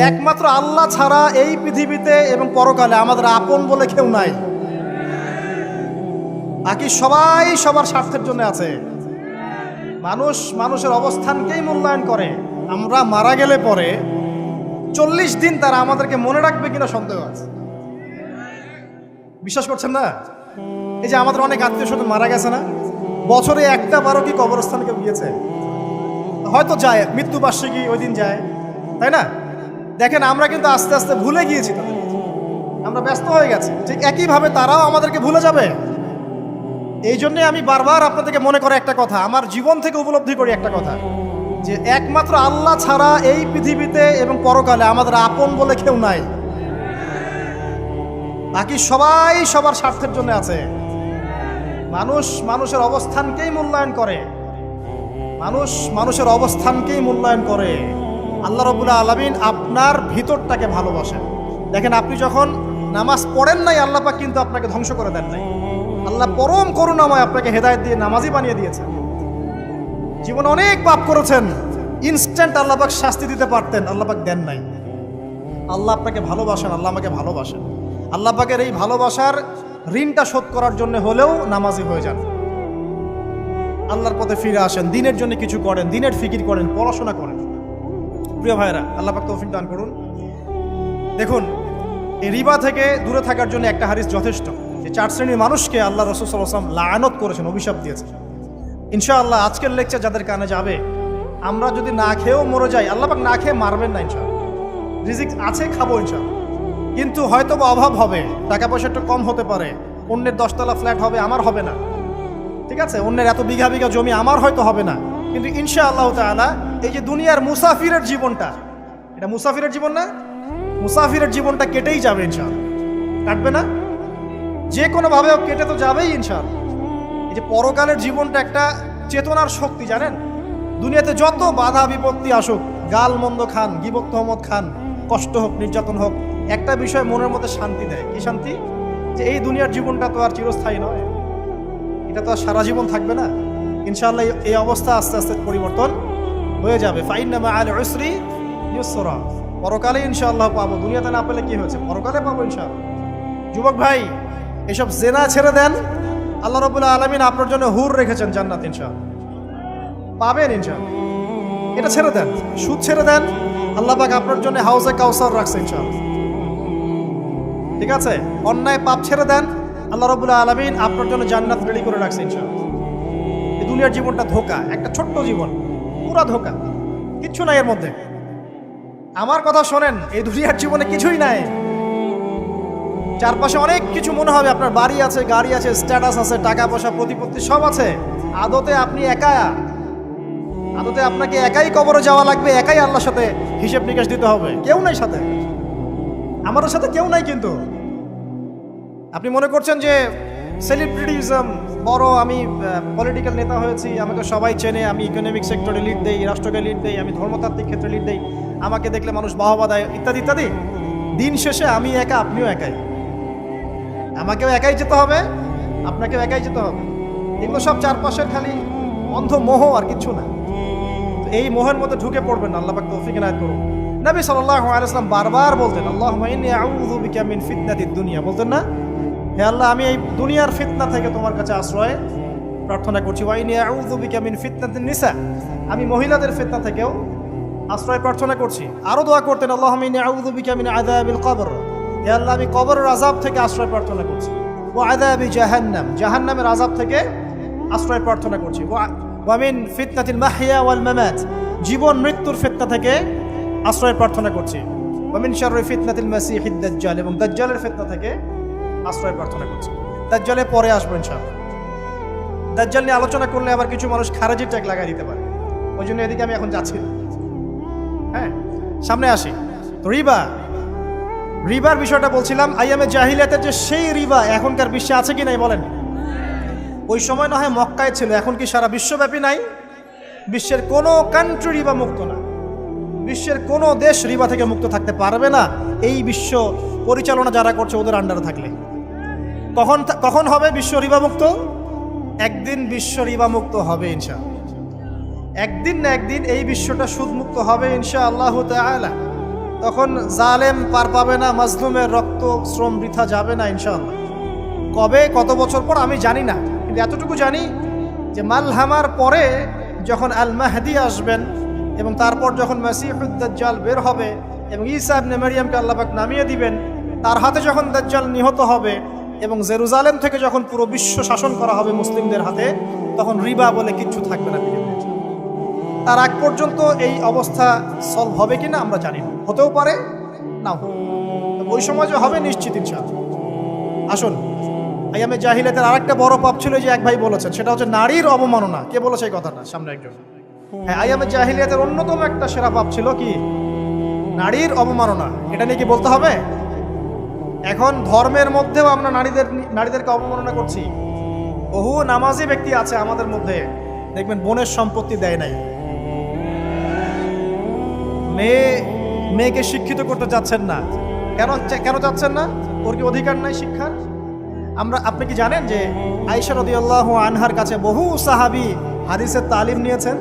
একমাত্র আল্লাহ ছাড়া এই পৃথিবীতে এবং পরকালে আমাদের আপন বলে কেউ নাই। বাকি সবাই সবার স্বার্থের জন্য আছে। মানুষ মানুষের অবস্থানকেই মূল্যায়ন করে। আমরা মারা গেলে পরে 40 দিন তারা আমাদেরকে মনে রাখবে কিনা সন্দেহ আছে। বিশ্বাস করছেন না? এই যে আমাদের অনেক আত্মীয় স্বজন মারা গেছে না, বছরে একটা বারো কি কবরস্থানে কেউ গিয়েছে? হয়তো যায়, মৃত্যুবার্ষিকী ওই দিন যায়, তাই না? দেখেন আমরা কিন্তু আস্তে আস্তে ভুলে গিয়েছি তাদের, আমরা ব্যস্ত হয়ে গেছি। ঠিক একইভাবে তারাও আমাদেরকে ভুলে যাবে। এই জন্যে আমি বারবার আপনাদেরকে মনে করে একটা কথা, আমার জীবন থেকে উপলব্ধি করি একটা কথা, যে একমাত্র আল্লাহ ছাড়া এই পৃথিবীতে এবং পরকালে আমাদের আপন বলে কেউ নাই। বাকি সবাই সবার স্বার্থের জন্য আছে। মানুষ মানুষের অবস্থানকেই মূল্যায়ন করে। মানুষ মানুষের অবস্থানকেই মূল্যায়ন করে। আল্লাহ রাব্বুল আলামিন আপনার ভিতরটাকে ভালোবাসেন। দেখেন, আপনি যখন নামাজ পড়েন নাই, আল্লাহ পাক কিন্তু আপনাকে ধ্বংস করে দেন নাই। আল্লাহ পরম করুণাময় আপনাকে হেদায়েত দিয়ে নামাজি বানিয়ে দিয়েছেন। জীবনে অনেক পাপ করেছেন, ইনস্ট্যান্ট আল্লাহ পাক শাস্তি দিতে পারতেন, আল্লাহ পাক দেন নাই। আল্লাহ আপনাকে ভালোবাসেন, আল্লাহ আমাকে ভালোবাসেন। আল্লাহ পাকের এই ভালোবাসার ঋণটা শোধ করার জন্য হলেও নামাজি হয়ে যান, আল্লাহর পথে ফিরে আসেন, দিনের জন্য কিছু করেন, দিনের ফিকির করেন, পড়াশোনা করেন। প্রিয় ভাইরা, আল্লাহ পাক তৌফিক দান করুন। দেখুন, এই রিবা থেকে দূরে থাকার জন্য একটা হাদিস যথেষ্ট। যে 4 শ্রেণীর মানুষকে আল্লাহ রাসূল সাল্লাল্লাহু আলাইহি ওয়াসাল্লাম লাআনত করেছেন, অভিশাপ দিয়েছেন। ইনশাআল্লাহ আজকের লেকচার যাদের কানে যাবে, আমরা যদি না খেয়েও মরে যাই, আল্লাহ পাক না খেয়ে মারবেন না ইনশাআল্লাহ। রিজিক আছে, খাবো ইনশাআল্লাহ। কিন্তু হয়তো বা অভাব হবে, টাকা পয়সা একটু কম হতে পারে, অন্যের 10 তলা ফ্ল্যাট হবে, আমার হবে না, ঠিক আছে? অন্যের এত বিঘা বিঘা জমি আমার হয়তো হবে না। কিন্তু ইনশাআল্লাহ তাআলা এই যে দুনিয়ার মুসাফিরের জীবনটা, এটা মুসাফিরের জীবন না? মুসাফিরের জীবনটা কেটেই যাবে ইনশাআল্লাহ। কাটবে না? যে কোনোভাবে কেটে তো যাবেই ইনশাআল্লাহ। এই যে পরকালের জীবনটা একটা চেতনার শক্তি, জানেন? দুনিয়াতে যত বাধা বিপত্তি আসুক, গাল মন্দ খান, গীবত তহমত খান, কষ্ট হোক, নির্যাতন হোক, একটা বিষয় মনের মধ্যে শান্তি দেয়। কি শান্তি? যে এই দুনিয়ার জীবনটা তো আর চিরস্থায়ী নয়, এটা তো আর সারা জীবন থাকবে না। ইনশাআল্লাহ এই অবস্থা আস্তে আস্তে পরিবর্তন হয়ে যাবে। ফাইন্না মাআল উসরি ইউসরা। পরকালে ইনশাআল্লাহ পাবো, দুনিয়াতে না পেলে কি হয়েছে, পরকালে পাবো ইনশাআল্লাহ। যুবক ভাই, এসব জেনা ছেড়ে দেন, আল্লাহ রাব্বুল আলামিন আপনার জন্য হুর রেখেছেন জান্নাত, ইনশাআল্লাহ পাবেন ইনশাআল্লাহ। এটা ছেড়ে দেন, সুদ ছেড়ে দেন, আল্লাহ পাক আপনার জন্য হাউজে কাউসার রাখছে ইনশাআল্লাহ, ঠিক আছে? অন্যায় পাপ ছেড়ে দেন, আল্লাহ রাব্বুল আলামিন আপনার জন্য জান্নাত রেডি করে রাখছে ইনশাআল্লাহ। এই দুনিয়ার জীবনটা ধোঁকা, একটা ছোট্ট জীবন, পুরা ধোঁকা, কিচ্ছু নাই এর মধ্যে। আমার কথা শোনেন, এই দুনিয়ার জীবনে কিছুই নাই। চারপাশে অনেক কিছু মনে হবে, আপনার বাড়ি আছে, গাড়ি আছে, স্ট্যাটাস আছে, টাকা পয়সা, প্রতিপত্তি সব আছে। আদতে আপনি একা, আদতে আপনাকে একাই কবরে যাওয়া লাগবে, একাই আল্লাহর সাথে হিসেব নিকাশ দিতে হবে। কেউ নাই সাথে, আমাদের সাথে কেউ নাই। কিন্তু আপনি মনে করছেন যে সেলিব্রিটিজম, বড় আমি পলিটিক্যাল নেতা হয়েছি, আমাকে সবাই চেনে, আমি ইকোনমিক সেক্টরে লিড দেই, রাষ্ট্রকে লিড দেই, আমি ধর্মতাত্ত্বিক ক্ষেত্রে লিড দেই, আমাকে দেখলে মানুষ বাহবা দেয়, ইত্যাদি ইত্যাদি। দিন শেষে আমি একা, আপনিও একাই। আমাকেও একাই যেতে হবে, আপনাকেও একাই যেতে হবে। এগুলো সব চারপাশের খালি অন্ধ মোহ, আর কিছু না। এই মোহের মধ্যে ঢুকে পড়বেন না, আল্লাহ পাক তৌফিক এনায়েত করুন। নবী সাল্লাল্লাহু আলাইহি ওয়াসাল্লাম বারবার বলতেন, আল্লাহুম্মা ইন্নী আউযু বিকা মিন ফিতনাতিদ দুনিয়া। বলতেন না, হে আল্লাহ, আমি এই দুনিয়ার ফিতনা থেকে তোমার কাছে আশ্রয় প্রার্থনা করছি। ওয়া ইন্নী আউযু বিকা মিন ফিতনাতিন নিসা, আমি মহিলাদের ফিতনা থেকেও আশ্রয় প্রার্থনা করছি। আরো দোয়া করতেন, আল্লাহুম্মা ইন্নী আউযু বিকা মিন আযাবিল কবর, হে আল্লাহ, আমি কবরের আযাব থেকে আশ্রয় প্রার্থনা করছি। ওয়া আযাবি জাহান্নাম, জাহান্নামের আযাব থেকে আশ্রয় প্রার্থনা করছি। ওয়া মিন ফিতনাতিল মাহইয়া ওয়াল মামাত, জীবন মৃত্যুর ফিতনা থেকে আশ্রয় প্রার্থনা করছি। ওয়া মিন শাররি ফিতনাতিল মাসিহিদ দাজ্জাল, এবং দাজ্জালের ফিতনা থেকে আশ্রয় প্রার্থনা করছি। দাজ্জালে পরে আসবো ইনশাআল্লাহ। দাজ্জাল নিয়ে আলোচনা করলে আবার কিছু মানুষ খারাজি ট্যাগ লাগাই দিতে পারে, ওই জন্য এদিকে আমি এখন যাচ্ছি না। হ্যাঁ, সামনে আসি। তো রিবার বিষয়টা বলছিলাম। আইয়ামে জাহিলিয়াতের যে সেই রিবা এখনকার বিশ্বে আছে কি নাই বলেন? ওই সময় না হয় মক্কায় ছিল, এখন কি সারা বিশ্বব্যাপী নাই? বিশ্বের কোনো কান্ট্রি রিবা মুক্ত না, বিশ্বের কোনো দেশ রিবা থেকে মুক্ত থাকতে পারবে না, এই বিশ্ব পরিচালনা যারা করছে ওদের আন্ডারে থাকলে। কখন হবে বিশ্ব রিবা মুক্ত? একদিন বিশ্ব রিবা মুক্ত হবে ইনশাআল্লাহ। একদিন না একদিন এই বিশ্বটা সুদমুক্ত হবে ইনশাআল্লাহু তাআলা। তখন জালেম পার পাবে না, মাজলুমের রক্ত শ্রম বৃথা যাবে না ইনশাআল্লাহ। কবে কত বছর পর আমি জানি না, কিন্তু এতটুকু জানি যে মালহামার পরে যখন আল মাহদি আসবেন এবং তারপর যখন মাসিহুদ দাজ্জাল বের হবে এবং ঈসা ইবনে মারইয়ামকে আল্লাহ পাক নামিয়ে দিবেন, তার হাতে যখন দাজ্জাল নিহত হবে এবং জেরুজালেম থেকে যখন পুরো বিশ্ব শাসন করা হবে মুসলিমদের হাতে, তখন রিবা বলে কিচ্ছু থাকবে না পৃথিবীতে। তার আগ পর্যন্ত এই অবস্থা সলভ হবে কিনা আমরা জানি না, হতেও পারে না। ওই সময় যে হবে নিশ্চিত ইনশাআল্লাহ। আসুন, আইয়ামে জাহিলিয়াতের আরেকটা বড় পাপ ছিল যে এক ভাই বলেছেন, সেটা হচ্ছে নারীর অবমাননা। কে বলেছে এই কথাটা? সামনে একজন। হ্যাঁ, আইয়ামে জাহিলিয়াতের অন্যতম একটা সেরা পাপ ছিল কি? নারীর অবমাননা। এটা নিয়ে কি বলতে হবে? এখন ধর্মের মধ্যেও আমরা নারীদেরকে অবমাননা করছি। বহু নামাজি ব্যক্তি আছে আমাদের মধ্যে, দেখবেন বোনের সম্পত্তি দেয় নাই, মেয়েকে শিক্ষিত করতে যাচ্ছেন না। কেন যাচ্ছেন না? ওর কি অধিকার নাই শিক্ষার? আপনি কি জানেন যে আয়েশা রাদিয়াল্লাহু আনহার কাছে বহু সাহাবী হাদিসের তালিম নিয়েছেন,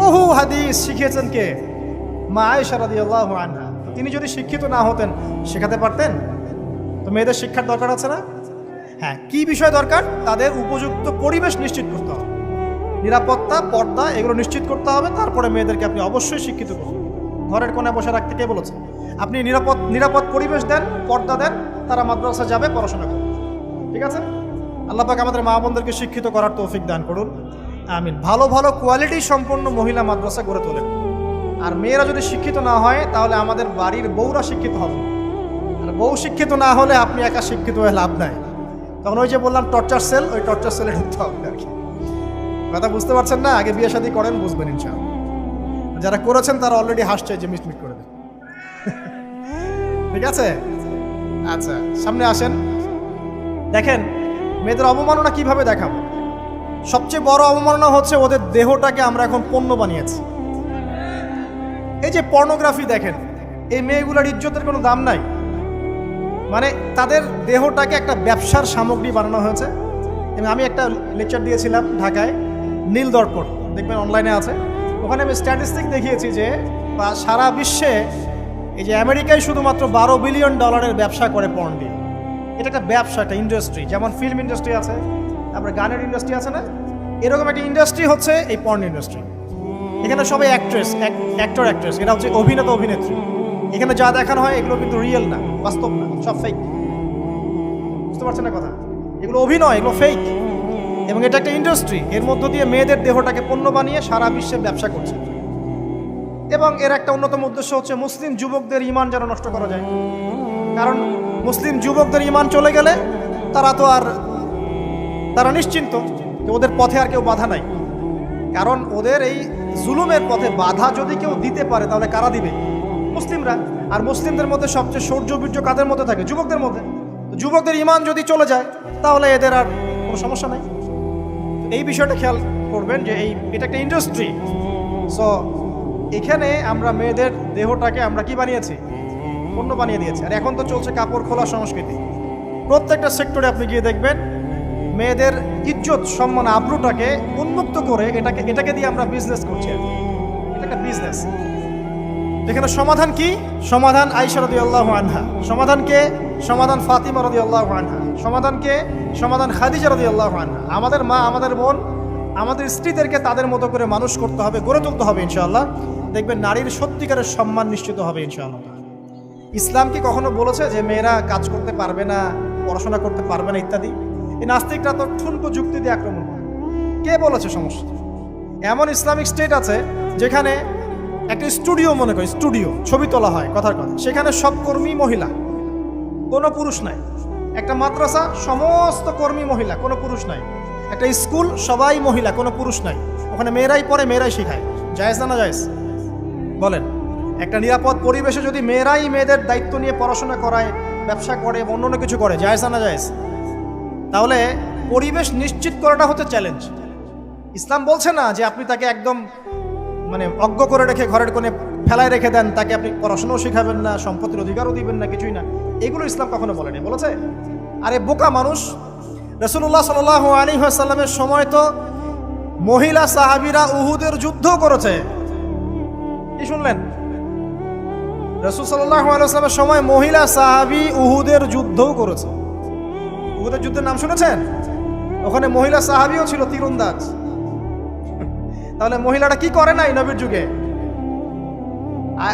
বহু হাদিস শিখিয়েছেন কে? মা আয়েশা রাদিয়াল্লাহু আনহা। তিনি যদি শিক্ষিত না হতেন শেখাতে পারতেন? তো মেয়েদের শিক্ষার দরকার আছে না? হ্যাঁ, কি বিষয় দরকার? তাদের উপযুক্ত পরিবেশ নিশ্চিত করতে হবে, নিরাপত্তা, পর্দা এগুলো নিশ্চিত করতে হবে। তারপরে মেয়েদেরকে আপনি অবশ্যই শিক্ষিত করুন। ঘরের কোণে বসে রাখতে কে বলেছে? আপনি নিরাপদ পরিবেশ দেন, পর্দা দেন, তারা মাদ্রাসা যাবে, পড়াশোনা করবে। ঠিক আছে? আল্লাহ পাক আমাদের মা বোনদেরকে শিক্ষিত করার তৌফিক দান করুন, আমিন। ভালো ভালো কোয়ালিটি সম্পন্ন মহিলা মাদ্রাসা গড়ে তোলেন। আর মেয়েরা যদি শিক্ষিত না হয় তাহলে আমাদের বাড়ির বউরা শিক্ষিত হবে। আর বউ শিক্ষিত না হলে আপনি একা শিক্ষিত হয়ে লাভ নাই। তখন ওই যে বললাম টর্চার সেল, ওই টর্চার সেলে ঢুকতে হবে আর কি। কথা বুঝতে পারছেন না? আগে বিয়ে শাদী করেন, বুঝবেন ইনশাআল্লাহ। যারা করেছেন তারা অলরেডি হাসছে যে মিটমিট করে দেন। ঠিক আছে? আচ্ছা, সামনে আসেন। দেখেন মেয়েদের অবমাননা কিভাবে দেখাবো। সবচেয়ে বড় অবমাননা হচ্ছে ওদের দেহটাকে আমরা এখন পণ্য বানিয়েছি। এই যে পর্নোগ্রাফি দেখেন, এই মেয়েগুলোর ইজ্জতের কোনো দাম নাই। মানে তাদের দেহটাকে একটা ব্যবসার সামগ্রী বানানো হয়েছে। এবং আমি একটা লেকচার দিয়েছিলাম ঢাকায়, নীল দর্পণ, দেখবেন অনলাইনে আছে। ওখানে আমি স্ট্যাটিস্টিক দেখিয়েছি যে সারা বিশ্বে এই যে আমেরিকায় শুধুমাত্র $12 বিলিয়ন ব্যবসা করে পর্ন দিয়ে। এটা একটা ব্যবসা, একটা ইন্ডাস্ট্রি। যেমন ফিল্ম ইন্ডাস্ট্রি আছে, তারপরে গানের ইন্ডাস্ট্রি আছে না, এরকম একটা ইন্ডাস্ট্রি হচ্ছে এই পর্ন ইন্ডাস্ট্রি। এখানে সবাই অ্যাক্টর অ্যাক্ট্রেস, এরা হচ্ছে অভিনেতা অভিনেত্রী। এখানে যা দেখানো হয় এগুলো কিন্তু রিয়েল না, বাস্তব না, সব ফেক। বুঝতে পারছেন না কথা? এগুলো অভিনয়, এগুলো ফেক। এবং এটা একটা ইন্ডাস্ট্রি, এর মধ্য দিয়ে মেয়েদের দেহটাকে পণ্য বানিয়ে সারা বিশ্বে ব্যবসা করছে। এবং এর একটা অন্যতম উদ্দেশ্য হচ্ছে মুসলিম যুবকদের ঈমান যেন নষ্ট করা যায়। কারণ মুসলিম যুবকদের ঈমান চলে গেলে তারা নিশ্চিন্ত যে ওদের পথে আর কেউ বাধা নাই। কারণ ওদের এই জুলুমের পথে বাধা যদি কেউ দিতে পারে তাহলে কারা দিবে? মুসলিমরা। আর মুসলিমদের মধ্যে সবচেয়ে শৌর্য কাদের মধ্যে থাকে? যুবকদের মধ্যে। যুবকদের ঈমান যদি চলে যায় তাহলে এদের আর কোনো সমস্যা নাই। এই বিষয়টা খেয়াল করবেন যে এটা একটা ইন্ডাস্ট্রি। সো এখানে আমরা মেয়েদের দেহটাকে আমরা কি বানিয়েছি? পণ্য বানিয়ে দিয়েছি। আর এখন তো চলছে কাপড় খোলা সংস্কৃতি। প্রত্যেকটা সেক্টরে আপনি গিয়ে দেখবেন মেয়েদের ইজ্জত, সম্মান, আব্রুটাকে উন্মুক্ত করে এটাকে দিয়ে আমরা বিজনেস করছি। এটা একটা বিজনেস। এখানে সমাধান কি? সমাধান আয়েশা রাদিয়াল্লাহু আনহা। সমাধান কে? সমাধান ফাতিমা রাদিয়াল্লাহু আনহা। সমাধান কে? সমাধান খাদিজা রাদিয়াল্লাহু আনহা। আমাদের মা, আমাদের বোন, আমাদের স্ত্রীদেরকে তাদের মতো করে মানুষ করতে হবে, গড়ে তুলতে হবে ইনশাআল্লাহ। দেখবেন নারীর সত্যিকারের সম্মান নিশ্চিত হবে ইনশাআল্লাহ। ইসলাম কি কখনো বলেছে যে মেয়েরা কাজ করতে পারবে না, পড়াশোনা করতে পারবে না ইত্যাদি? এই নাস্তিকরা তো ঠুনকো যুক্তি দিয়ে আক্রমণ করে। কে বলেছে সমস্যা? এমন ইসলামিক স্টেট আছে যেখানে একটা স্টুডিও, মনে করি স্টুডিও, ছবি তোলা হয়, কথার কথা, সেখানে সব কর্মী মহিলা, কোনো পুরুষ নাই। একটা মাদ্রাসা, সমস্ত কর্মী মহিলা, কোনো পুরুষ নাই। একটা স্কুল, সবাই মহিলা, কোনো পুরুষ নাই। ওখানে মেয়েরাই পড়ে, মেয়েরাই শেখায়। জায়েজ না জায়েজ বলেন? একটা নিরাপদ পরিবেশে যদি মেয়েরাই মেয়েদের দায়িত্ব নিয়ে পড়াশোনা করায়, ব্যবসা করে, অন্য কিছু করে, জায়েজ না জায়েজ? তাহলে পরিবেশ নিশ্চিত করাটা হচ্ছে চ্যালেঞ্জ। ইসলাম বলছে না যে আপনি তাকে একদম অজ্ঞ করে রেখে ঘরের কোণে ফেলায় রেখে দেন, তাকে আপনি পড়াশোনাও শেখাবেন না, সম্পত্তির অধিকারও দিবেন না, কিছুই না। এগুলো ইসলাম কখনো বলেনি। বলেছে? আরে বোকা মানুষ! রাসূলুল্লাহ সাল্লাল্লাহু আলাইহি ওয়াসাল্লামের সময় তো মহিলা সাহাবীরা উহুদের যুদ্ধ করেছে। কি শুনলেন? রাসূল সাল্লাল্লাহু আলাইহি ওয়াসাল্লামের সময় মহিলা সাহাবী উহুদের যুদ্ধও করেছে। উহুদের যুদ্ধের নাম শুনেছেন? ওখানে মহিলা সাহাবীও ছিল তীরন্দাজ। তাহলে মহিলাটা কি করে নাই নবীর যুগে?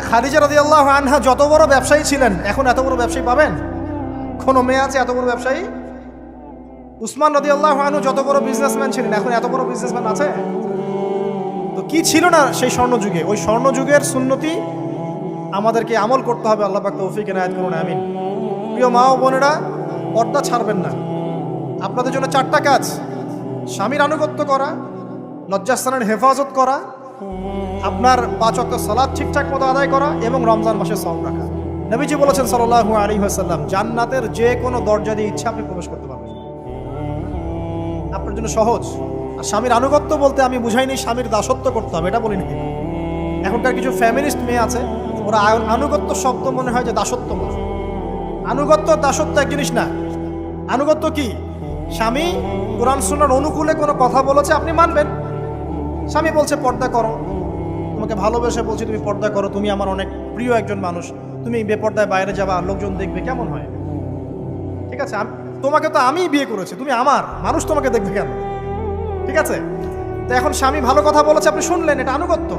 খাদিজা রাদিয়াল্লাহু আনহা যত বড় ব্যবসায়ী ছিলেন, এখন এত বড় ব্যবসায়ী পাবেন? কোন মেয়ে আছে এত বড় ব্যবসায়ী? উসমান রাদিয়াল্লাহু আনহু যত বড় বিজনেসম্যান ছিলেন, এখন এত বড় বিজনেসম্যান আছে? তো কি ছিল না সেই স্বর্ণ যুগে? ওই স্বর্ণ যুগের সুন্নতি আমাদেরকে আমল করতে হবে। আল্লাহ পাক তৌফিক এনায়েত করুন, আমিন। প্রিয় মা ও বোনেরা, পর্দা ছাড়বেন না। আপনাদের জন্য 4টা কাজ: স্বামীর আনুগত্য করা, লজ্জাস্থানের হেফাজত করা, আপনার 5 ওয়াক্ত সালাত ঠিকঠাক মতো আদায় করা এবং রমজান মাসে সওম রাখা। নবীজি বলেছেন সাল্লাল্লাহু আলাইহি ওয়াসাল্লাম, জান্নাতের যে কোনো দরজা দিয়ে ইচ্ছা আপনি প্রবেশ করতে পারবেন। আপনার জন্য সহজ। আর স্বামীর আনুগত্য বলতে আমি বুঝাইনি স্বামীর দাসত্ব করতে হবে, এটা বলিনি। এখনকার কিছু ফ্যামিলিস্ট মেয়ে আছে, ওরা আনুগত্য শব্দ মনে হয় যে দাসত্ব মনে হয়। আনুগত্য দাসত্ব এক জিনিস না। আনুগত্য কি? স্বামী কোরআন সুন্নাহর অনুকূলে কোনো কথা বলেছে, আপনি মানবেন। স্বামী বলছে পর্দা করো, তোমাকে ভালোবেসে বলছি তুমি পর্দা করো, তুমি আমার অনেক প্রিয় একজন মানুষ, তুমি বেপর্দায় বাইরে যাবা, লোকজন দেখবে, কেমন হয়? ঠিক আছে, তোমাকে তো আমিই বিয়ে করেছি, তুমি আমার, মানুষ তোমাকে দেখবে কেন? ঠিক আছে, তো এখন স্বামী ভালো কথা বলেছে, আপনি শুনলেন, এটা আনুগত্য।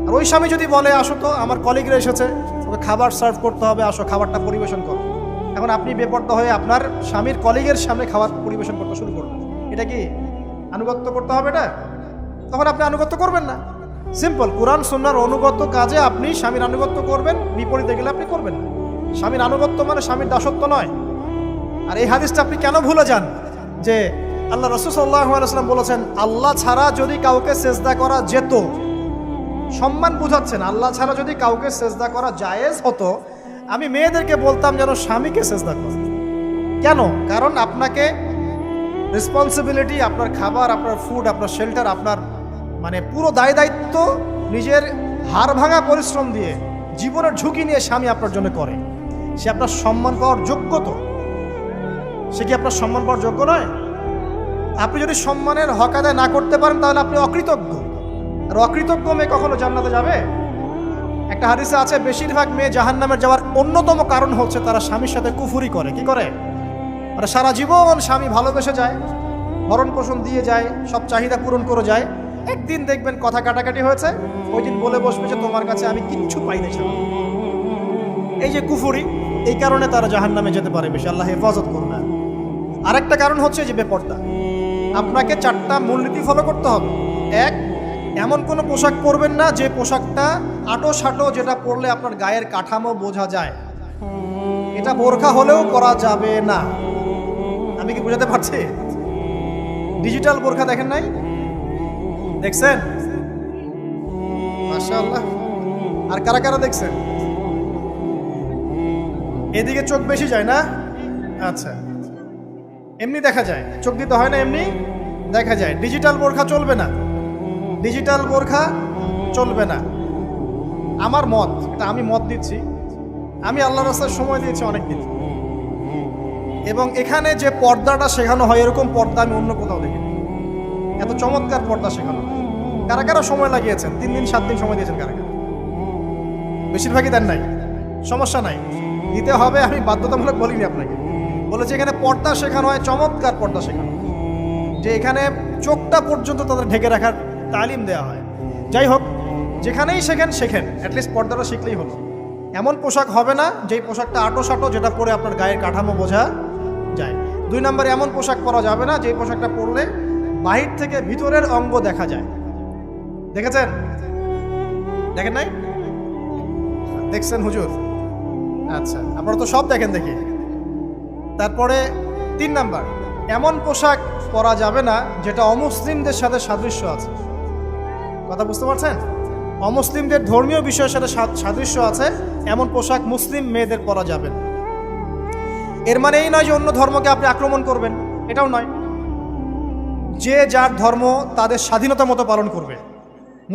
আর ওই স্বামী যদি বলে আসো তো আমার কলিগরা এসেছে, ওকে খাবার সার্ভ করতে হবে, আসো খাবারটা পরিবেশন করো, এখন আপনি বেপর্দা হয়ে আপনার স্বামীর কলিগের সামনে খাবার পরিবেশন করতে শুরু করবেন, এটা কি আনুগত্য করতে হবে? এটা তখন আপনি আনুগত্য করবেন না। সিম্পল, কোরআন সুন্নাহর অনুগত কাজে আপনি স্বামীর আনুগত্য করবেন, বিপরীতে গেলে আপনি করবেন না। স্বামীর আনুগত্য মানে স্বামীর দাসত্ব নয়। আর এই হাদিসটা আপনি কেন ভুলে যান যে আল্লাহ রাসূল সাল্লাল্লাহু আলাইহি ওয়াসাল্লাম বলেছেন আল্লাহ ছাড়া যদি কাউকে সেজদা করা যেত, সম্মান বুঝাচ্ছেন, আল্লাহ ছাড়া যদি কাউকে সেজদা করা জায়েজ হতো, আমি মেয়েদেরকে বলতাম যেন স্বামীকে সেজদা করে। কেন? কারণ আপনাকে রেসপন্সিবিলিটি, আপনার খাবার, আপনার ফুড, আপনার শেল্টার, আপনার মানে পুরো দায় দায়িত্ব নিজের হাড় ভাঙা পরিশ্রম দিয়ে, জীবনের ঝুঁকি নিয়ে স্বামী আপনার জন্য করে। সে আপনার সম্মান পাওয়ার যোগ্য তো? সে কি আপনার সম্মান পাওয়ার যোগ্য নয়? আপনি যদি সম্মানের হক আদায় না করতে পারেন তাহলে আপনি অকৃতজ্ঞ। আর অকৃতজ্ঞ মেয়ে কখনো জান্নাতে যাবে? একটা হাদিসে আছে বেশিরভাগ মেয়ে জাহান্নামের যাওয়ার অন্যতম কারণ হচ্ছে তারা স্বামীর সাথে কুফরি করে। কি করে? মানে সারা জীবন স্বামী ভালোবেসে যায়, ভরণ পোষণ দিয়ে যায়, সব চাহিদা পূরণ করে যায়, একদিন দেখবেন কথা কাটাকাটি হয়েছে, ওই দিন বলে বসবে যে তোমার কাছে আমি কিচ্ছু পাই না। এই যে কুফরি, এই কারণে তারা জাহান্নামে যেতে পারে বেশি। আল্লাহ হেফাজত করবে। আরেকটা কারণ হচ্ছে যে বেপর্দা। আপনাকে 4টা মূলনীতি ফলো করতে হবে। 1, এমন কোনো পোশাক পরবেন না যে পোশাকটা আটো সাটো, যেটা পরলে আপনার গায়ের কাঠামো বোঝা যায়। এটা বোরখা হলেও পরা যাবে না। আমি কি বুঝাতে পারছি? ডিজিটাল বোরখা দেখেন নাই? দেখছেন? মাশাআল্লাহ। আর কারা কারা দেখছেন? এদিকে চোখ বেশি যায় না? আচ্ছা, এমনি দেখা যায়, চোখ দিতে হয় না, এমনি দেখা যায়। ডিজিটাল বোরখা চলবে না, ডিজিটাল বোরখা চলবে না। আমার মত, এটা আমি মত দিচ্ছি, আমি আল্লাহর রাস্তায় সময় দিয়েছি অনেক দিন, এবং এখানে যে পর্দাটা শেখানো হয় এরকম পর্দা আমি অন্য কোথাও দেখিনি। এত চমৎকার পর্দা শেখানো হয়। কারা কারা সময় লাগিয়েছেন? 3 দিন 7 দিন সময় দিয়েছেন কারা কারা? বেশিরভাগই দেন নাই। সমস্যা নাই, দিতে হবে, আমি বাধ্যতামূলক বলিনি আপনাকে। বলেছি এখানে পর্দা শেখানো হয়, চমৎকার পর্দা শেখানো হয়, যে এখানে চোখটা পর্যন্ত তাদের ঢেকে রাখার তালিম দেওয়া হয়। যাই হোক, যেখানেই শেখেন, অ্যাটলিস্ট পর্দাটা শিখলেই হলো। এমন পোশাক হবে না যেই পোশাকটা আটো সাটো, যেটা পরে আপনার গায়ের কাঠামো বোঝা যায়। 2 নম্বরে এমন পোশাক পরা যাবে না যেই পোশাকটা পরলে বাহির থেকে ভিতরের অঙ্গ দেখা যায়। দেখেছেন? দেখেন নাই? দেখছেন হুজুর? আচ্ছা, আপনারা তো সব দেখেন দেখি। তারপরে 3 নাম্বার, এমন পোশাক পরা যাবে না যেটা অমুসলিমদের সাথে সাদৃশ্য আছে। কথা বুঝতে পারছেন? অমুসলিমদের ধর্মীয় বিষয়ের সাথে সাদৃশ্য আছে এমন পোশাক মুসলিম মেয়েদের পরা যাবে না। এর মানে এই নয় যে অন্য ধর্মকে আপনি আক্রমণ করবেন, এটাও নয়। যে যার ধর্ম তাদের স্বাধীনতা মতো পালন করবে।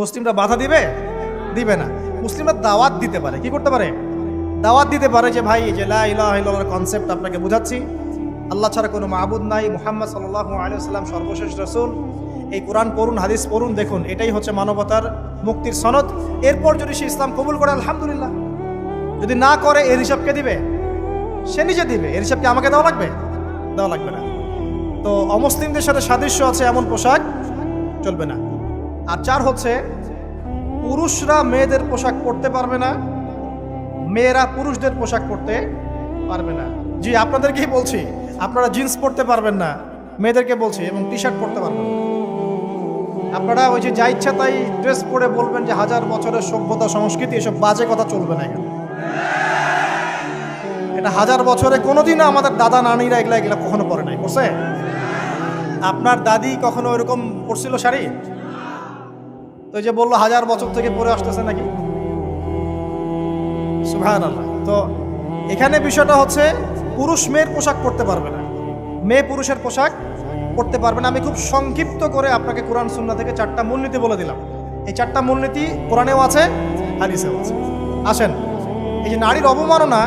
মুসলিমরা বাধা দিবে না। মুসলিমরা দাওয়াত দিতে পারে। কি করতে পারে? দাওয়াত দিতে পারে যে ভাই, যে লা ইলাহা ইল্লাল্লাহর কনসেপ্ট আপনাকে বুঝাচ্ছি, আল্লাহ ছাড়া কোনো মাবুদ নাই, মুহাম্মদ সাল্লাল্লাহু আলাইহি ওয়াসাল্লাম সর্বশেষ রাসূল, এই কোরআন পড়ুন, হাদিস পড়ুন, দেখুন এটাই হচ্ছে মানবতার মুক্তির সনদ। এরপর যদি সে ইসলাম কবুল করে আলহামদুলিল্লাহ, যদি না করে এর হিসাব কে দিবে? সে নিজে দিবে। এর হিসাব কি আমাকে দেওয়া লাগবে? দেওয়া লাগবে না। তো অমুসলিমদের সাথে সাদৃশ্য আছে এমন পোশাক চলবে না। আর 4 হচ্ছে পুরুষরা মেয়েদের পোশাক পরতে পারবে না, মেয়েরা পুরুষদের পোশাক পরতে পারবে না। জি, আপনাদেরকেই বলছি, আপনারা জিন্স পরতে পারবেন না, মেয়েদেরকে বলছি, এবং টি শার্ট পরতে পারবেন না। আপনারা ওই যে যা ইচ্ছা তাই ড্রেস পরে বলবেন যে 1000 বছরের সভ্যতা সংস্কৃতি, এসব বাজে কথা চলবে না এখানে। এটা 1000 বছরে কোনোদিনও আমাদের দাদা নানিরা এগুলা কখনো পরে নাই। পড়ছে? আপনার দাদি কখনো ওইরকম পরছিল শাড়ি? তো যে বললো 1000 বছর থেকে পরে আসতেছে নাকি? সুবহানাল্লাহ। তো এখানে বিষয়টা হচ্ছে পুরুষ মেয়ের পোশাক পরতে পারবে না, মেয়ে পুরুষের পোশাক পড়তে পারবে না। আমি খুব সংক্ষিপ্ত করে আপনাকে কোরআন সুন্নাহ থেকে 4টা মূলনীতি বলে দিলাম। এই 4টা মূলনীতি কোরআনেও আছে, হাদিসেও আছে। আসেন, এই যে নারীর অবমাননা,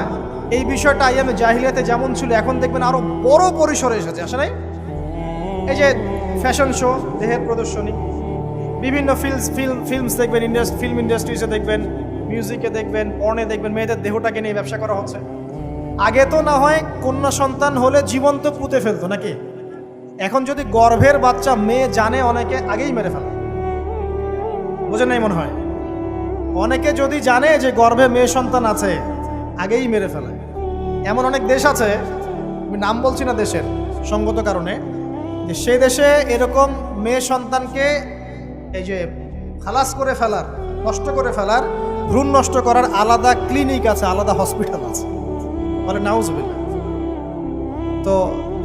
এই বিষয়টা আইয়ামে জাহিলিয়াতে যেমন ছিল, এখন দেখবেন আরো বড় পরিসরে এসেছে। আসে নাই? এই যে ফ্যাশন শো, দেহের প্রদর্শনী, বিভিন্ন ফিল্মস দেখবেন, ফিল্ম ইন্ডাস্ট্রিজে দেখবেন, মিউজিকে দেখবেন, পর্নে দেখবেন, মেয়েদের দেহটাকে নিয়ে ব্যবসা করা হচ্ছে। আগে তো না হয় কন্যা সন্তান হলে জীবন্ত পুঁতে ফেলতো নাকি? এখন যদি গর্ভের বাচ্চা মেয়ে জানে, অনেকে আগেই মেরে ফেলে। বুঝেন নাই মনে হয়? অনেকে যদি জানে যে গর্ভে মেয়ে সন্তান আছে, আগেই মেরে ফেলে। এমন অনেক দেশ আছে, আমি নাম বলছি না দেশের সঙ্গত কারণে, যে সেই দেশে এরকম মেয়ে সন্তানকে এই যে খালাস করে ফেলার, নষ্ট করে ফেলার, ভ্রূণ নষ্ট করার আলাদা ক্লিনিক আছে, আলাদা হসপিটাল আছে। বলে নাউজুবিল্লাহ। তো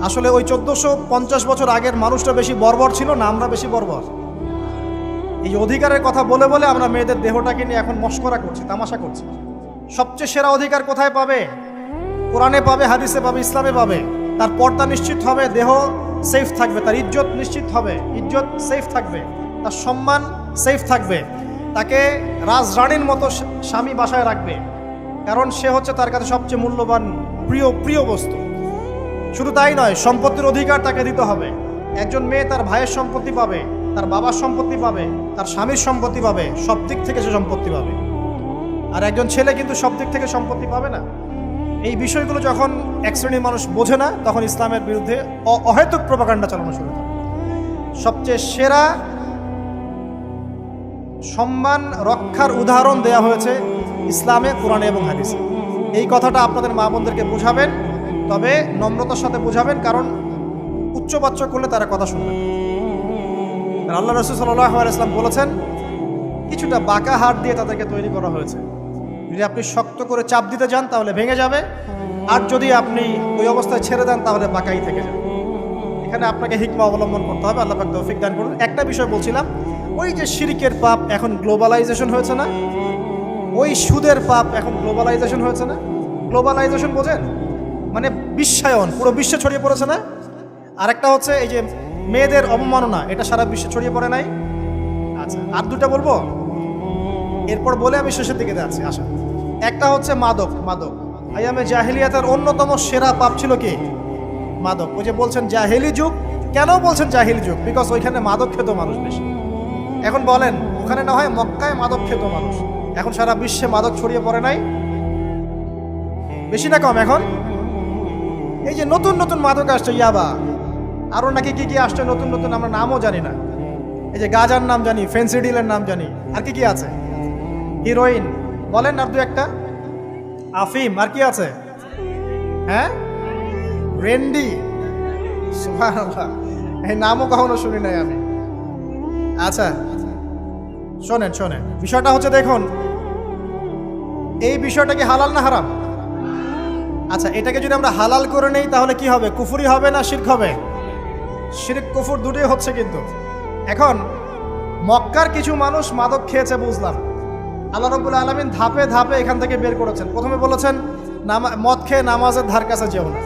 আসলে ওই 1450 বছর আগের মানুষটা বেশি বর্বর ছিল না আমরা বেশি বর্বর? এই অধিকারের কথা বলে বলে আমরা মেয়েদের দেহটাকে নিয়ে এখন মস্করা করছি, তামাশা করছি। সবচেয়ে সেরা অধিকার কোথায় পাবে? কোরআনে পাবে, হাদিসে পাবে, ইসলামে পাবে। তার পর্দা নিশ্চিত হবে, দেহ সেফ থাকবে, তার ইজ্জত নিশ্চিত হবে, ইজ্জত সেফ থাকবে, তার সম্মান সেফ থাকবে, তাকে রাজরানীর মতো স্বামী বাসায় রাখবে, কারণ সে হচ্ছে তার কাছে সবচেয়ে মূল্যবান প্রিয় বস্তু। শুধু তাই নয়, সম্পত্তির অধিকার তাকে দিতে হবে। একজন মেয়ে তার ভাইয়ের সম্পত্তি পাবে, তার বাবার সম্পত্তি পাবে, তার স্বামীর সম্পত্তি পাবে, সব দিক থেকে সে সম্পত্তি পাবে। আর একজন ছেলে কিন্তু সব দিক থেকে সম্পত্তি পাবে না। এই বিষয়গুলো যখন এক শ্রেণীর মানুষ বোঝে না, তখন ইসলামের বিরুদ্ধে অহেতুক প্রপাগান্ডা চালানো শুরু করে। সবচেয়ে সেরা সম্মান রক্ষার উদাহরণ দেয়া হয়েছে ইসলামে, কোরআনে এবং হাদিসে। এই কথাটা আপনাদের মা বোনদেরকে বোঝাবেন, তবে নম্রতার সাথে বোঝাবেন, কারণ উচ্চবাচ্য করলে তারা কথা শুনবে। আল্লাহ রাসূল সাল্লাল্লাহু আলাইহি ওয়াসাল্লাম বলেছেন, কিছুটা বাঁকা হাড় দিয়ে তাদেরকে তৈরি করা হয়েছে। যদি আপনি শক্ত করে চাপ দিতে যান তাহলে ভেঙে যাবে, আর যদি আপনি ওই অবস্থায় ছেড়ে দেন তাহলে বাঁকাই থেকে যাবে। এখানে আপনাকে হিকমা অবলম্বন করতে হবে। আল্লাহ পাক তৌফিক দান করুন। একটা বিষয় বলছিলাম, ওই যে শিরকের পাপ এখন গ্লোবালাইজেশন হয়েছে না, ওই সুদের পাপ এখন গ্লোবালাইজেশন হয়েছে না। গ্লোবালাইজেশন বোঝেন? মানে বিশ্বায়ন, পুরো বিশ্বে ছড়িয়ে পড়েছে না। আরেকটা হচ্ছে এই যে মেয়েদের অবমাননা, এটা সারা বিশ্বে ছড়িয়ে পড়ে নাই? আচ্ছা, আর দুটা বলবো, এরপর বলে আমি শেষের দিকে যাচ্ছি। আসা, একটা হচ্ছে মাদক। আইয়ামে জাহিলিয়াতের অন্যতম সেরা পাপ ছিল কি? মাদক। ওই যে বলছেন জাহিলি যুগ, কেন বলছেন জাহিলি যুগ? বিকজ ওইখানে মাদক খেত মানুষ বেশি। এখন বলেন, ওখানে না হয় মক্কায় মাদক খেত মানুষ, এখন সারা বিশ্বে মাদক ছড়িয়ে পড়ে নাই? বেশি না কম? এখন এই যে নতুন নতুন মাদক আসছে, ইয়াবা, আরও নাকি কি কি আসছে নতুন নতুন, আমরা নামও জানি না। এই যে গাজার নাম জানি, ফেন্সিডিলের নাম জানি, আর কি কি আছে? হিরোইন বলেন, আর দু একটা, আফিম, আর কি আছে? হ্যাঁ, রেন্ডি, সুবহানাল্লাহ, এই নামও কখনো শুনি নাই আমি। আচ্ছা শোনেন, বিষয়টা হচ্ছে, দেখুন এই বিষয়টা কি হালাল না হারাম? আচ্ছা, এটাকে যদি আমরা হালাল করে নেই তাহলে কি হবে? কুফরি হবে না শিরক হবে? শিরক কুফর দুটোই হচ্ছে। কিন্তু এখন মক্কার কিছু মানুষ মাদক খেয়েছে বুঝলাম, আল্লাহ রাব্বুল আলামিন ধাপে ধাপে এখান থেকে বের করেছেন। প্রথমে বলেছেন মদ খেয়ে নামাজের ধার কাছে যেও না।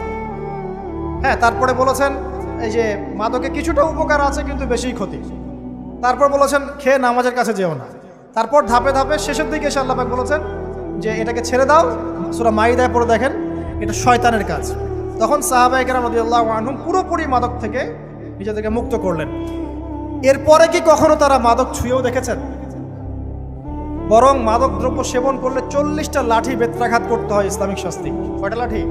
হ্যাঁ, তারপরে বলেছেন এই যে মাদকে কিছুটা উপকার আছে কিন্তু বেশি ক্ষতি। তারপর বলেছেন খেয়ে নামাজের কাছে যেও না। তারপর ধাপে ধাপে শেষের দিকে এসে আল্লাহ পাক বলেছেন যে এটাকে ছেড়ে দাও। সূরা মাইদায় পড়ে দেখেন, এটা শয়তানের কাজ। তখন সাহাবায়ে কেরাম রাদিয়াল্লাহু আনহুম পুরোপুরি মাদক থেকে নিজেদেরকে মুক্ত করলেন। এরপরে কি কখনো তারা মাদক ছুঁয়েও দেখেছেন? বরং মাদকদ্রব্য সেবন করলে 40টা লাঠি বেত্রাঘাত করতে হয় ইসলামিক শাস্তি। কয়টা লাঠি?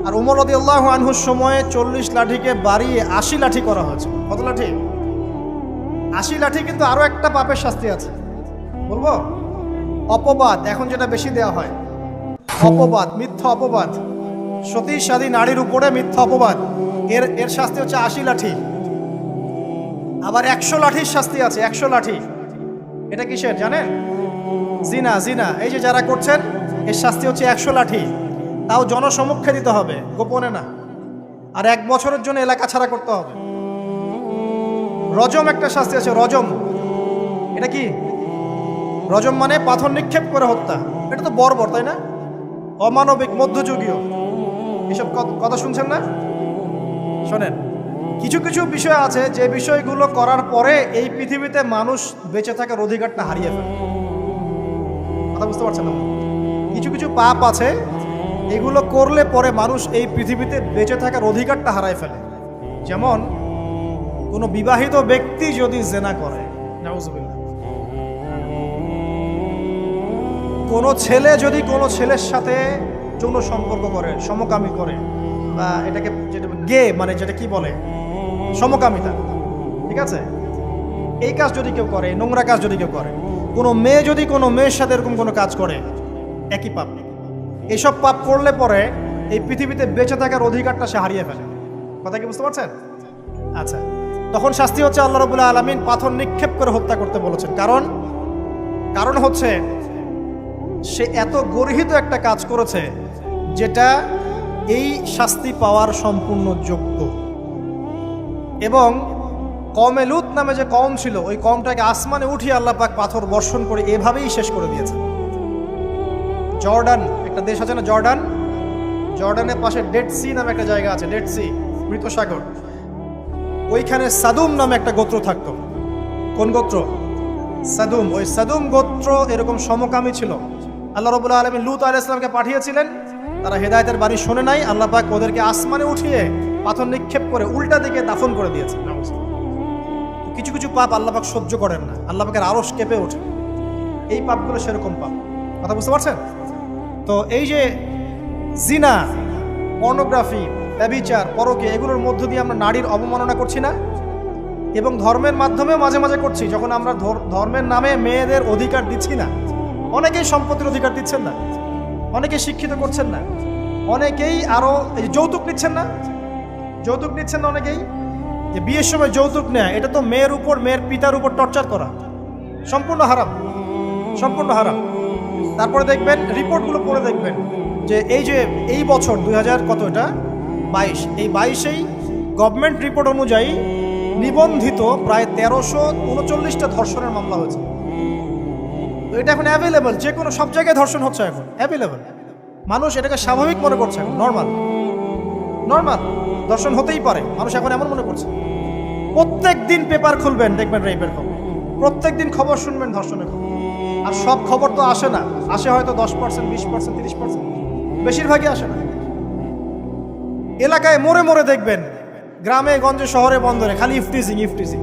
আর উমর রাদিয়াল্লাহু আনহুর সময়ে 40 লাঠিকে বাড়িয়ে 80 লাঠি করা হয়েছে। কত লাঠি? 80 লাঠি। কিন্তু আরো একটা পাপের শাস্তি আছে, বলবো? অপবাদ। এখন যেটা বেশি দেওয়া হয়, অপবাদ, মিথ্যা অপবাদ, সতী সাদী নারীর উপরে মিথ্যা অপবাদ, এর শাস্তি হচ্ছে 80 লাঠি। আবার 100 লাঠির শাস্তি আছে, 100 লাঠি। এটা কিসের জানেন? জিনা। জিনা এই যে যারা করছেন, এর শাস্তি হচ্ছে 100 লাঠি। তাও জনসমক্ষে দিতে হবে, গোপনে না। আর 1 বছরের জন্য এলাকা ছাড়া করতে হবে। রজম একটা শাস্তি আছে, রজম। এটা কি? রজম মানে পাথর নিক্ষেপ করে হত্যা। এটা তো বর্বর, তাই না? অমানবিক, মধ্যযুগীয়। এসব কথা শুনছেন না? শোনেন, কিছু কিছু বিষয় আছে যে বিষয়গুলো করার পরে এই পৃথিবীতে মানুষ বেঁচে থাকার অধিকারটা হারিয়ে ফেলে। কথা বুঝতে পারছেন না? কিছু কিছু পাপ আছে, এগুলো করলে পরে মানুষ এই পৃথিবীতে বেঁচে থাকার অধিকারটা হারায় ফেলে। যেমন কোনো বিবাহিত ব্যক্তি যদি জেনা করে, নাউজুবিল্লাহ, কোনো ছেলে যদি কোনো ছেলের সাথে যৌন সম্পর্ক করে, সমকামী করে, বা এটাকে যেটা গে মানে যেটা কি বলে, সমকামিতা, ঠিক আছে, এই কাজ যদি কেউ করে, নোংরা কাজ যদি কেউ করে, কোনো মেয়ে যদি কোনো মেয়ের সাথে এরকম কোনো কাজ করে, একই পাপ। এইসব পাপ করলে পরে এই পৃথিবীতে বেঁচে থাকার অধিকারটা সে হারিয়ে ফেলে। কথা কি বুঝতে পারছেন? আচ্ছা, তখন শাস্তি হচ্ছে আল্লাহ রাব্বুল আলামিন পাথর নিক্ষেপ করে হত্যা করতে বলেছেন। কারণ হচ্ছে সে এত গর্হিত একটা কাজ করেছে যেটা এই শাস্তি পাওয়ার সম্পূর্ণ যোগ্য। এবং কওমে লূত নামে যে কওম ছিল, ওই কওমটাকে আসমানে উঠিয়ে আল্লাহ পাক পাথর বর্ষণ করে এভাবেই শেষ করে দিয়েছে। জর্ডান একটা দেশ আছে না, জর্ডান, জর্ডানের পাশে ডেড সি নামে একটা জায়গা আছে, ডেড সি, মৃত সাগর। ওইখানে সাদুম নামে একটা গোত্র থাকতো। কোন গোত্র? সাদুম। ওই সাদুম গোত্র এরকম সমকামী ছিল। আল্লাহ রাব্বুল আলামিন লূত আলাইহিস সালামকে পাঠিয়েছিলেন, তারা হেদায়েতের বাণী শোনে নাই। আল্লাহ পাক ওদেরকে আসমানে উঠিয়ে পাথর নিক্ষেপ করে উল্টা দিকে দাফন করে দিয়েছে। কিছু কিছু পাপ আল্লাহ পাক সহ্য করেন না, আল্লাহ পাকের আরশ কেঁপে ওঠে। এই পাপগুলো সেরকম পাপ। কথা বুঝতে পারছেন? তো এই যে জিনা, পর্নোগ্রাফি, ব্যভিচার, পরকে, এগুলোর মধ্য দিয়ে আমরা নারীর অবমাননা করছি না? এবং ধর্মের মাধ্যমে মাঝে মাঝে করছি, যখন আমরা ধর্মের নামে মেয়েদের অধিকার দিচ্ছি না। অনেকেই সম্পত্তির অধিকার দিচ্ছেন না, অনেকেই শিক্ষিত করছেন না, অনেকেই আরো যৌতুক নিচ্ছেন না, যৌতুক নিচ্ছেন না অনেকেই। যে বিয়ের সময় যৌতুক নেয়, এটা তো মেয়ের উপর, মেয়ের পিতার উপর টর্চার করা, সম্পূর্ণ হারাম, সম্পূর্ণ হারাম। তারপরে দেখবেন, রিপোর্টগুলো পড়ে দেখবেন যে এই বছর 2000 কত, এটা 22, এই 22-এই গভর্নমেন্ট রিপোর্ট অনুযায়ী নিবন্ধিত প্রায় 1339টা ধর্ষণের মামলা হয়েছে। তো এটা এখন অ্যাভেলেবল, যে কোনো সব জায়গায় ধর্ষণ হচ্ছে, এখন অ্যাভেলেবল। মানুষ এটাকে স্বাভাবিক মনে করছে, এখন নর্মাল, নর্মাল ধর্ষণ হতেই পারে, মানুষ এখন এমন মনে করছে। প্রত্যেক দিন পেপার খুলবেন, দেখবেন রেপের খবর, প্রত্যেক দিন খবর শুনবেন ধর্ষণের খবর। আর সব খবর তো আসে না, আসে হয়তো 10%, 20%, 30%, বেশিরভাগই আসে না। এলাকায় মোড়ে মোড়ে দেখবেন, গ্রামে গঞ্জে শহরে বন্দরে খালি ইফটিজিং, ইফটিজিং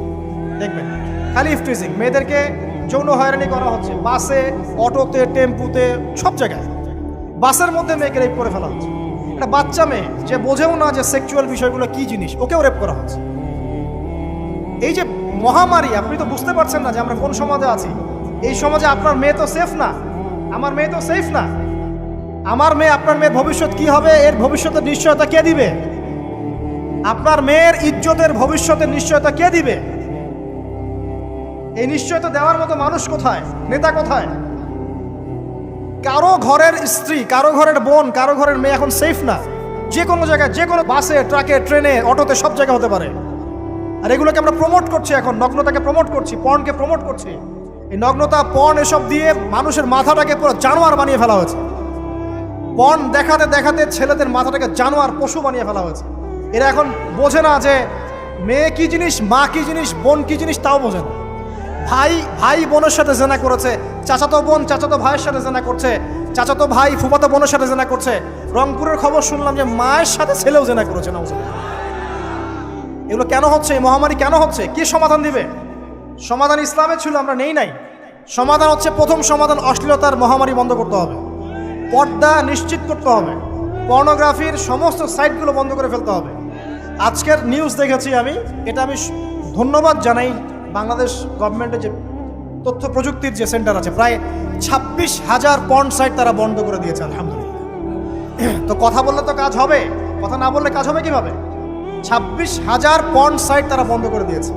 দেখবেন, খালি ইফটিজিং। মেয়েদেরকে যৌন হয়রানি করা হচ্ছে, বাসে, অটোতে, টেম্পুতে, সব জায়গায়। বাসের মধ্যে মেয়েকে রেপ করে ফেলা হচ্ছে। একটা বাচ্চা মেয়ে যে বোঝেও না যে সেক্সুয়াল বিষয়গুলো কি জিনিস, ওকেও রেপ করা হচ্ছে। এই যে মহামারী, আপনি তো বুঝতে পারছেন না যে আমরা কোন সমাজে আছি। এই সমাজে আপনার মেয়ে তো সেফ না, আমার মেয়ে তো সেফ না। আমার মেয়ে, আপনার মেয়ের ভবিষ্যৎ কি হবে, এর ভবিষ্যতের নিশ্চয়তা কে দিবে? আপনার মেয়ের ইজ্জতের ভবিষ্যতের নিশ্চয়তা কে দিবে? এই নিশ্চয়তা দেওয়ার মতো মানুষ কোথায়, নেতা কোথায়? কারো ঘরের স্ত্রী, কারো ঘরের বোন, কারো ঘরের মেয়ে এখন সেফ না। যে কোনো জায়গায়, যে কোনো বাসে, ট্রাকে, ট্রেনে, অটোতে, সব জায়গায় হতে পারে। আর এগুলোকে আমরা প্রমোট করছি, এখন নগ্নতাকে প্রমোট করছি, পর্নকে প্রমোট করছি। এই নগ্নতা, পর্ন, এসব দিয়ে মানুষের মাথাটাকে পুরো জানোয়ার বানিয়ে ফেলা হয়েছে। পর্ন দেখাতে দেখাতে ছেলেদের মাথাটাকে জানোয়ার, পশু বানিয়ে ফেলা হয়েছে। এরা এখন বোঝে না যে মেয়ে কি জিনিস, মা কি জিনিস, বোন কি জিনিস, তাও বোঝে না। ভাই বোনের সাথে জেনা করেছে, চাচাতো বোন চাচাতো ভাইয়ের সাথে জেনা করছে, চাচাতো ভাই ফুফাতো বোনের সাথে জেনা করছে। রংপুরের খবর শুনলাম যে মায়ের সাথে ছেলেও জেনা করেছে। না, এগুলো কেন হচ্ছে? এই মহামারী কেন হচ্ছে? কি সমাধান দিবে? সমাধান ইসলামে ছিল, আমরা নেই নাই। সমাধান হচ্ছে, প্রথম সমাধান অশ্লীলতার মহামারী বন্ধ করতে হবে, পর্দা নিশ্চিত করতে হবে, পর্নোগ্রাফির সমস্ত সাইটগুলো বন্ধ করে ফেলতে হবে। আজকের নিউজ দেখেছি আমি, এটা আমি ধন্যবাদ জানাই বাংলাদেশ গভর্নমেন্টের যে তথ্য প্রযুক্তির যে সেন্টার আছে, প্রায় 26,000 পর্ন সাইট তারা বন্ধ করে দিয়েছে, আলহামদুলিল্লাহ। তো কথা বললে তো কাজ হবে, কথা না বললে কাজ হবে কিভাবে? 26,000 পর্ন সাইট তারা বন্ধ করে দিয়েছে।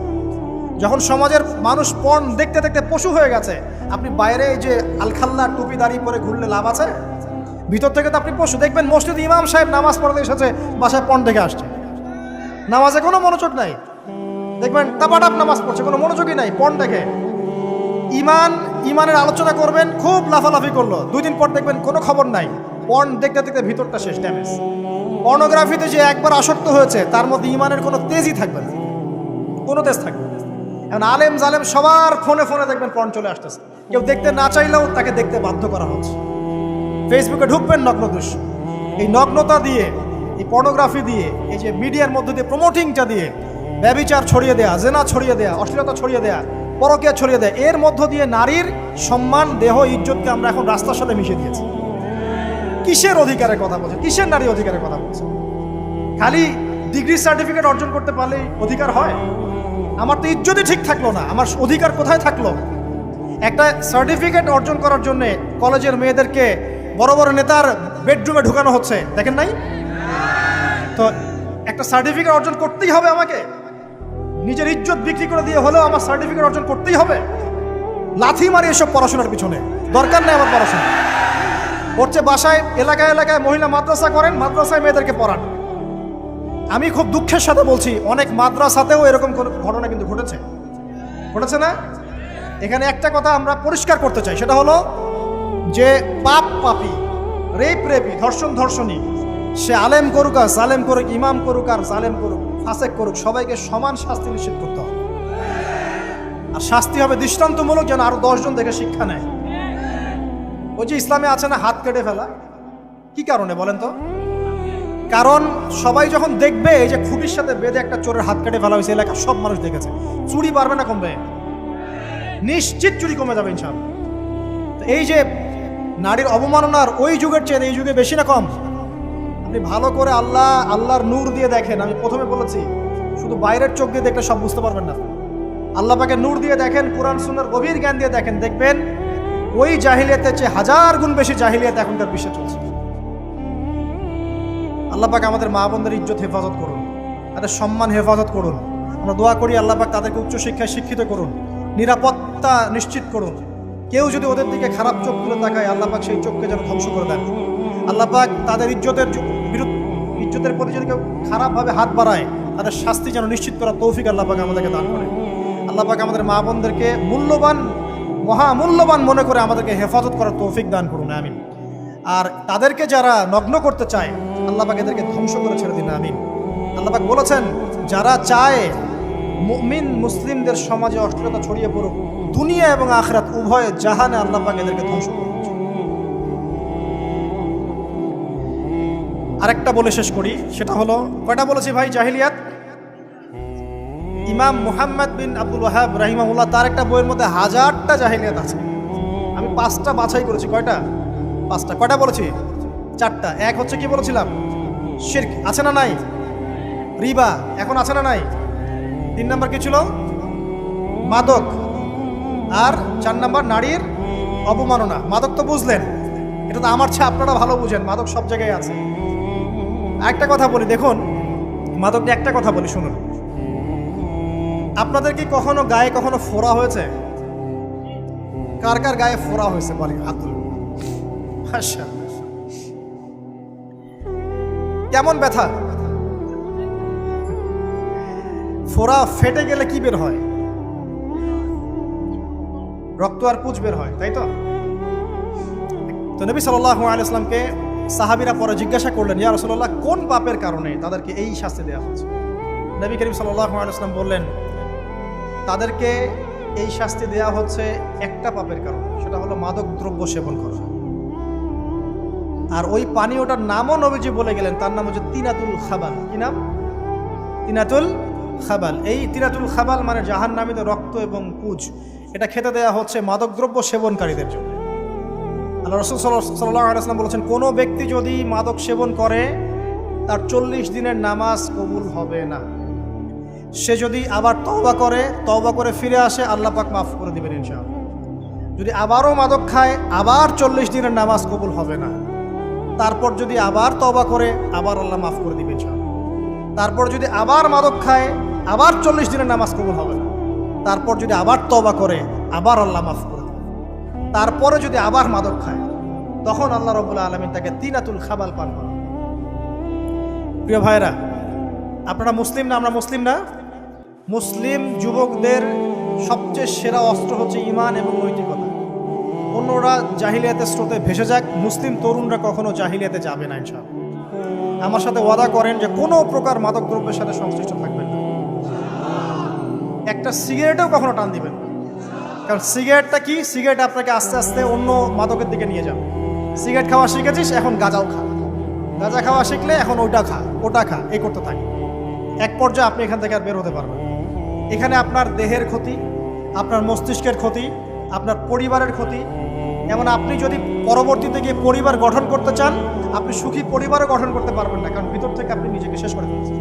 যখন সমাজের মানুষ পর্ন দেখতে দেখতে পশু হয়ে গেছে, আপনি বাইরে এই যে আলখাল্লা টুপি দাঁড়িয়ে পরে ঘুরলে লাভ আছে? ভিতর থেকে তো আপনি পশু। দেখবেন মসজিদ ইমাম সাহেব নামাজ পড়তে এসেছে, বাসায় পর্ন দেখে আসছে, নামাজে কোনো মনোযোগ নাই। দেখবেন টাপাটাপ নামাজ পড়ছে, কোনো মনোযোগই নাই, পর্ন দেখে। ইমানের আলোচনা করবেন, খুব লাফালাফি করলো, 2 দিন পর দেখবেন কোনো খবর নাই, পর্ন দেখতে দেখতে ভিতরটা শেষ, ড্যামেজ। পর্নোগ্রাফিতে যে একবার আসক্ত হয়েছে, তার মধ্যে ইমানের কোনো তেজই থাকবে না, কোনো তেজ থাকবে না। এখন আলেম জালেম সবার ফোনে ফোনে দেখবেন পর্ন চলে আসতেছে, কেউ দেখতে না চাইলেও তাকে দেখতে বাধ্য করা হচ্ছে। ফেসবুকে ঢুকবেন নগ্ন দৃশ্য, এই নগ্নতা দিয়ে, এই পর্নোগ্রাফি দিয়ে, এই যে মিডিয়ার মধ্যে দিয়ে প্রমোটিংটা দিয়ে ব্যভিচার ছড়িয়ে দেয়া, জেনা ছড়িয়ে দেয়া, অশ্লীলতা ছড়িয়ে দেয়া, পরকীয়া ছড়িয়ে দেয়, এর মধ্য দিয়ে নারীর সম্মান, দেহ, ইজ্জতকে আমরা এখন রাস্তার সাথে মিশিয়ে দিয়েছি। কিসের অধিকারের কথা বলছে? কিসের নারী অধিকারের কথা বলছে? খালি ডিগ্রি সার্টিফিকেট অর্জন করতে পারলেই অধিকার হয়? আমার তো ইজ্জতই ঠিক থাকলো না, আমার অধিকার কোথায় থাকলো? একটা সার্টিফিকেট অর্জন করার জন্য কলেজের মেয়েদেরকে বড় বড় নেতার বেডরুমে ঢুকানো হচ্ছে, দেখেন নাই? তো একটা সার্টিফিকেট অর্জন করতেই হবে আমাকে, নিজের ইজ্জত বিক্রি করে দিয়ে হলেও আমার সার্টিফিকেট অর্জন করতেই হবে। লাথি মারি এসব পড়াশোনার পিছনে, দরকার নেই আমার পড়াশোনা। হচ্ছে বাসায় এলাকায় এলাকায় মহিলা মাদ্রাসা করেন, মাদ্রাসায় মেয়েদেরকে পড়ান। আমি খুব দুঃখের সাথে বলছি, অনেক মাদ্রাসাতেও এরকম ঘটনা কিন্তু ঘটেছে না? এখানে একটা কথা আমরা পরিষ্কার করতে চাই, সেটা হলো যে পাপী, রেপী, ধর্ষণী, সে আলেম করুক আর জালেম করুক, ইমাম করুক আর জালেম করুক, ফাসেক করুক, সবাইকে সমান শাস্তি নিশ্চিত করতে হবে। আর শাস্তি হবে দৃষ্টান্তমূলক, যেন আরো 10 জন দেখে শিক্ষা নেয়। ওই যে ইসলামে আছে না হাত কেটে ফেলা, কি কারণে বলেন তো? কারণ সবাই যখন দেখবে এই যে খুঁটির সাথে বেঁধে একটা চোরের হাত কেটে ফেলা হয়েছে, এলাকার সব মানুষ দেখেছে, চুরি বাড়বে না কমবে? নিশ্চিত চুরি কমে যাবে ইনশাআল্লাহ। তো এই যে নারীর অবমাননার ওই যুগের চেয়ে এই যুগে বেশি না কম? আপনি ভালো করে আল্লাহর নূর দিয়ে দেখেন। আমি প্রথমে বলেছি, শুধু বাইরের চোখ দিয়ে দেখলে সব বুঝতে পারবেন না। আল্লাহ পাকে নূর দিয়ে দেখেন, কোরআন সুন্নাহর গভীর জ্ঞান দিয়ে দেখেন, দেখবেন ওই জাহিলিয়াতের চেয়ে 1000 গুণ বেশি জাহিলিয়াত এখনকার বিশ্বে চলছে। আল্লাহ পাক আমাদের মা বোনদের ইজ্জত হেফাজত করুন, তাদের সম্মান হেফাজত করুন। আমরা দোয়া করি আল্লাহ পাক তাদেরকে উচ্চশিক্ষায় শিক্ষিত করুন, নিরাপত্তা নিশ্চিত করুন। কেউ যদি ওদের দিকে খারাপ চোখ তুলে তাকায়, আল্লাহ পাক সেই চোখকে যেন ধ্বংস করে দেন। আল্লাহ পাক তাদের ইজ্জতের প্রতি যদি কেউ খারাপভাবে হাত বাড়ায়, তাদের শাস্তি যেন নিশ্চিত করার তৌফিক আল্লাহ পাক আমাদেরকে দান করে। আল্লাহ পাক আমাদের মা বোনদেরকে মহামূল্যবান মনে করে আমাদেরকে হেফাজত করার তৌফিক দান করুন, আমিন। আর তাদেরকে যারা নগ্ন করতে চায়, আল্লাহ পাক এদেরকে ধ্বংস করে ছেড়ে দিন, আমিন। আল্লাহ পাক বলেছেন, যারা চায় মুমিন মুসলিমদের সমাজে অশ্লীলতা ছড়িয়ে পড়ুক, দুনিয়া এবং আখিরাত উভয় জাহানে আল্লাহ পাক এদেরকে ধ্বংস করুন। আরেকটা বলে শেষ করি, সেটা হলো, কয়টা বলেছি ভাই জাহিলিয়াত? ইমাম মুহাম্মদ বিন আব্দুল ওয়াহাব রাহিমাহুল্লাহ, তার একটা বইয়ের মধ্যে 1000টা জাহিলিয়াত আছে। আমি 5টা বাছাই করেছি। কয়টা? 5টা। কয়টা বলেছি? 4টা। এক হচ্ছে কি বলেছিলাম? শিরক, আছে না নাই? রিবা এখন আছে না নাই? 3 নাম্বার কি ছিল? মাদক। আর 4 নাম্বার নারীর অবমাননা। মাদক তো বুঝলেন, এটা তো আমার চেয়ে আপনারা ভালো বুঝেন, মাদক সব জায়গায় আছে। একটা কথা বলি, দেখুন মাদক নিয়ে একটা কথা বলি, শুনুন। আপনাদের কি কখনো গায়ে কখনো ফোড়া হয়েছে? কার কার গায়ে ফোড়া হয়েছে বলি, হাত তুলুন। আচ্ছা, কেমন ব্যথা? ফোড়া ফেটে গেলে কি বের হয়? রক্ত আর পুঁজ বের হয়, তাই তো? তো নবী সাল্লাল্লাহু আলাইহি ওয়াসাল্লামকে সাহাবীরা পরে জিজ্ঞাসা করলেন, ইয়া রাসূলুল্লাহ, কোন পাপের কারণে তাদেরকে এই শাস্তি দেওয়া হচ্ছে? নবী করিম সাল্লাল্লাহু আলাইহি ওয়াসাল্লাম বললেন, তাদেরকে এই শাস্তি দেওয়া হচ্ছে একটা পাপের কারণে, সেটা হলো মাদক দ্রব্য সেবন করা। আর ওই পানীয়টার নামও নবীজি বলে গেলেন, তার নাম হচ্ছে তিনাতুল খাবাল। কি নাম? তিনাতুল খাবাল। এই তিনাতুল খাবাল মানে জাহান্নামীদের রক্ত এবং পুঁজ। এটা খেতে দেয়া হচ্ছে মাদকদ্রব্য সেবনকারীদের জন্য। আল্লাহ রাসূল সাল্লাল্লাহু আলাইহি ওয়াসাল্লাম বলেছেন, কোনো ব্যক্তি যদি মাদক সেবন করে তার 40 দিনের নামাজ কবুল হবে না। সে যদি আবার তওবা করে ফিরে আসে, আল্লাহ পাক মাফ করে দিবেন ইনশাআল্লাহ। যদি আবারও মাদক খায়, আবার 40 দিনের নামাজ কবুল হবে না। তারপর যদি আবার তওবা করে, আবার আল্লাহ মাফ করে দিবেন ইনশাআল্লাহ। তারপর যদি আবার মাদক খায়, আবার 40 দিনের নামাজ কবুল হবে না। তারপর যদি আবার তওবা করে, আবার আল্লাহ মাফ করে দিবেন। তারপরে যদি আবার মাদক খায়, তখন আল্লাহ রাব্বুল আলামিন তাকে তিনাতুল খাবাল পান করান। প্রিয় ভাইরা, আপনারা মুসলিম না? আমরা মুসলিম না? মুসলিম যুবকদের সবচেয়ে সেরা অস্ত্র হচ্ছে ঈমান এবং নৈতিকতা। অন্যরা জাহিলিয়াতের স্রোতে ভেসে যাক, মুসলিম তরুণরা কখনো জাহিলিয়াতে যাবে না ইনশাআল্লাহ। আমার সাথে ওয়াদা করেন যে কোনো প্রকার মাদকদ্রব্যের সাথে সংশ্লিষ্ট থাকবেন না। একটা সিগারেটেও কখনো টান দিবেন না, কারণ সিগারেটটা কি? সিগারেট আপনাকে আস্তে আস্তে অন্য মাদকের দিকে নিয়ে যাবে। সিগারেট খাওয়া শিখেছিস, এখন গাঁজাও খা। গাঁজা খাওয়া শিখলে এখন ওটা খা, এই করতে থাকে। এক পর্যায়ে আপনি এখান থেকে আর বের হতে পারবেন। এখানে আপনার দেহের ক্ষতি, আপনার মস্তিষ্কের ক্ষতি, আপনার পরিবারের ক্ষতি। এমন আপনি যদি পরবর্তীতে গিয়ে পরিবার গঠন করতে চান, আপনি সুখী পরিবারও গঠন করতে পারবেন না, কারণ ভিতর থেকে আপনি নিজেকে শেষ করে ফেলছেন।